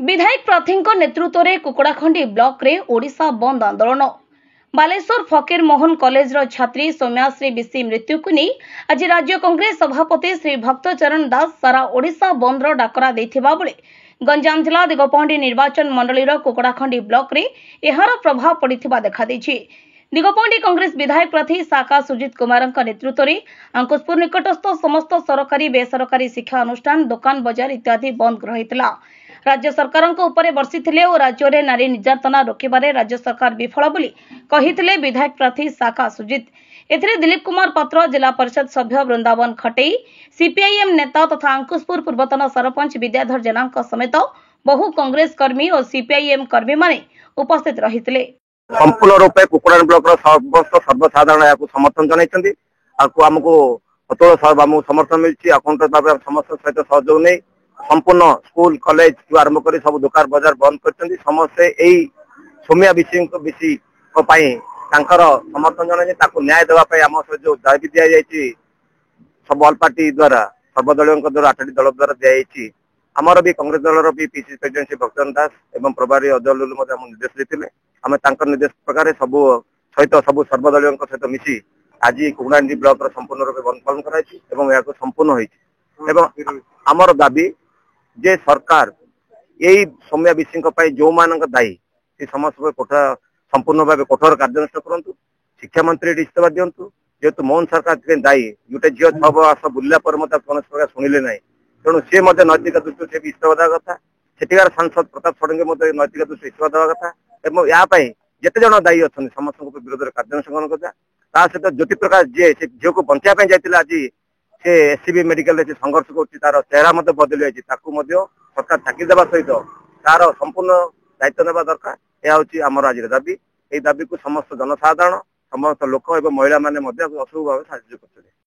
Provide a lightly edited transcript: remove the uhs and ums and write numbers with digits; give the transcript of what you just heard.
विधायक प्रार्थी नेतृत्व में कुकुड़ाखंडी ब्लॉक रे ओडिशा बंद आंदोलन। बालेश्वर फकीर मोहन कॉलेज रो छात्री सौम्याश्री बिसी मृत्यु को नहीं आज राज्य कांग्रेस सभापति श्री भक्तचरण दास सारा ओडिशा बंद रो डाकरा देथिबा बेले गंजाम जिला दिगपहंडी निर्वाचन मंडली रो कुकुड़ाखंडी ब्लॉक रे एहार प्रभाव पड़िथिबा देखा दैछि। दिगपहंडी कांग्रेस विधायक प्रार्थी साका सुजित कुमार नेतृत्व में अंकुशपुर निकटस्थ समस्त सरकारी बेसरकारी शिक्षा अनुष्ठान दुकान बजार इत्यादि बंद रहितला। राज्य सरकार उपरे बर्षिथिले और राज्य में नारी निर्यातना रोकबारे राज्य सरकार विफल बोली कहिथिले विधायक प्रार्थी साका सुजित। एथिरे दिलीप कुमार पात्र, जिला परिषद सभ्य वृंदावन खटेई, सीपीआईएम नेता तथा अंकुशपुर पूर्वतन सरपंच विद्याधर जेना समेत बहु कांग्रेस कर्मी और सीपीआईएम कर्मी माने उपस्थित रहिथिले। संपूर्ण रूपे कुकुड़ान ब्लॉक समस्त सर्वसाधारण समर्थन जनइछन्ति आमको अतुल समर्थन मिलछि। समस्त सहित सहयोग नहीं संपूर्ण स्कूल कॉलेज आरंभ कर सब दुकान बाजार बंद कर समस्ते यही सौम्या बिसी समर्थन जन न्याय देवाई आम जो दाबी दि जाइए सब ऑल पार्टी द्वारा सर्वदलीय द्वारा 8टी दल द्वारा दी आमर भी कांग्रेस दलर भी पीसीसी प्रेसिडेंट श्री भक्तचरण दास एवं प्रभारी अजय लुलु निर्देश देते आम निर्देश प्रकार सबू सहित सबू सर्वदलीय सहित मिसी आज कुकुड़ाखंडी ब्लॉक संपूर्ण रूप बंद पालन कर संपूर्ण होती आमर दाबी जे सरकार यही सौम्या बिसी जो मान दायी से समस्त संपूर्ण भाव कठोर कार्यानुष्ठान करूँ। शिक्षा मंत्री इस्तीफा दिंतु जेहेतु मोहन सरकार दायी गोटे झील 6 वर्ष बुलला कौन प्रकार शुणिले ना तेणु सी नैतिक दृष्टि से इस्तीफा देवा कथा। सेठिकार सांसद प्रताप षडंगी नैतिक दृष्टि इस्तीफा देवा कथा और यापाई जिते जन दायी अच्छा समस्त विरोध में कार्यानुष्ठान करा सहित ज्योति प्रकाश जी से झील को बचाई जाते आज से एससीबी मेडिकल संघर्ष कर चेहरा बदली जाइए सरकार चाकरी देवा सहित तार संपूर्ण दायित्व नेबा दरकार। यह हूँ आमर आज दाबी। यही दाबी को समस्त जनसाधारण समस्त लोक और महिला माने अशुभ भाव साहाय्य करते।